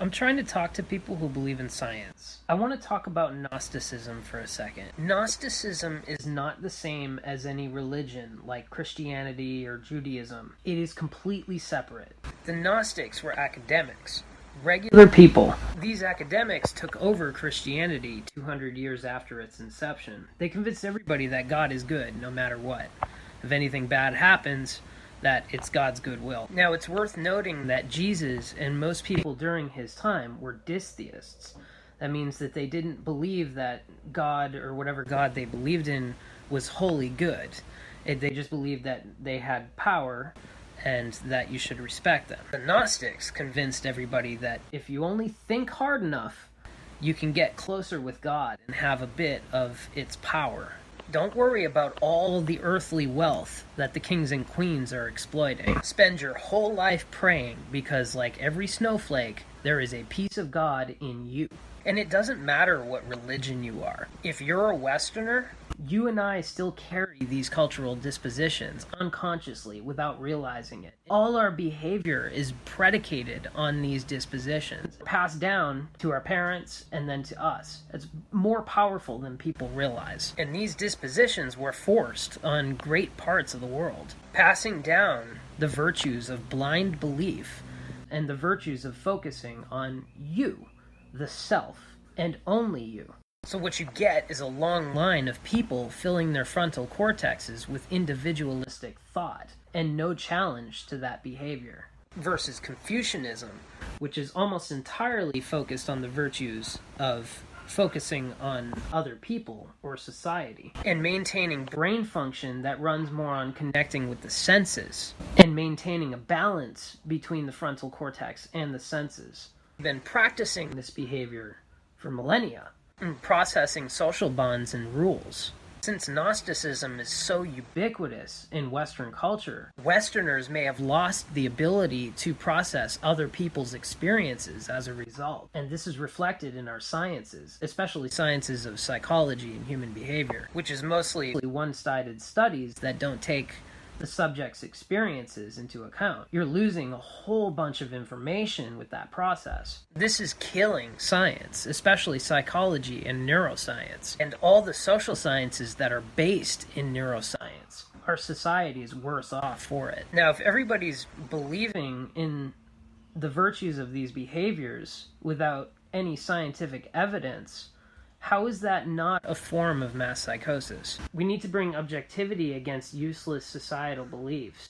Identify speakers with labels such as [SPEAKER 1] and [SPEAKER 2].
[SPEAKER 1] I'm trying to talk to people who believe in science. I want to talk about Gnosticism for a second. Gnosticism is not the same as any religion like Christianity or Judaism. It is completely separate. The Gnostics were academics, regular people. These academics took over Christianity 200 years after its inception. They convinced everybody that God is good no matter what. If anything bad happens, that it's God's goodwill. Now, it's worth noting that Jesus and most people during his time were dystheists. That means that they didn't believe that God, or whatever God they believed in, was wholly good. They just believed that they had power and that you should respect them. The Gnostics convinced everybody that if you only think hard enough, you can get closer with God and have a bit of its power. Don't worry about all the earthly wealth that the kings and queens are exploiting. Spend your whole life praying because, like every snowflake, there is a piece of God in you. And it doesn't matter what religion you are. If you're a Westerner, you and I still carry these cultural dispositions unconsciously without realizing it. All our behavior is predicated on these dispositions, passed down to our parents and then to us. It's more powerful than people realize. And these dispositions were forced on great parts of the world, passing down the virtues of blind belief and the virtues of focusing on you, the self, and only you. So what you get is a long line of people filling their frontal cortexes with individualistic thought and no challenge to that behavior. Versus Confucianism, which is almost entirely focused on the virtues of focusing on other people or society and maintaining brain function that runs more on connecting with the senses and maintaining a balance between the frontal cortex and the senses. Been practicing this behavior for millennia, processing social bonds and rules. Since Gnosticism is so ubiquitous in Western culture, Westerners may have lost the ability to process other people's experiences as a result. And this is reflected in our sciences, especially sciences of psychology and human behavior, which is mostly one-sided studies that don't take the subject's experiences into account. You're losing a whole bunch of information with that process. This is killing science, especially psychology and neuroscience, and all the social sciences that are based in neuroscience. Our society is worse off for it. Now, if everybody's believing in the virtues of these behaviors without any scientific evidence, how is that not a form of mass psychosis? We need to bring objectivity against useless societal beliefs.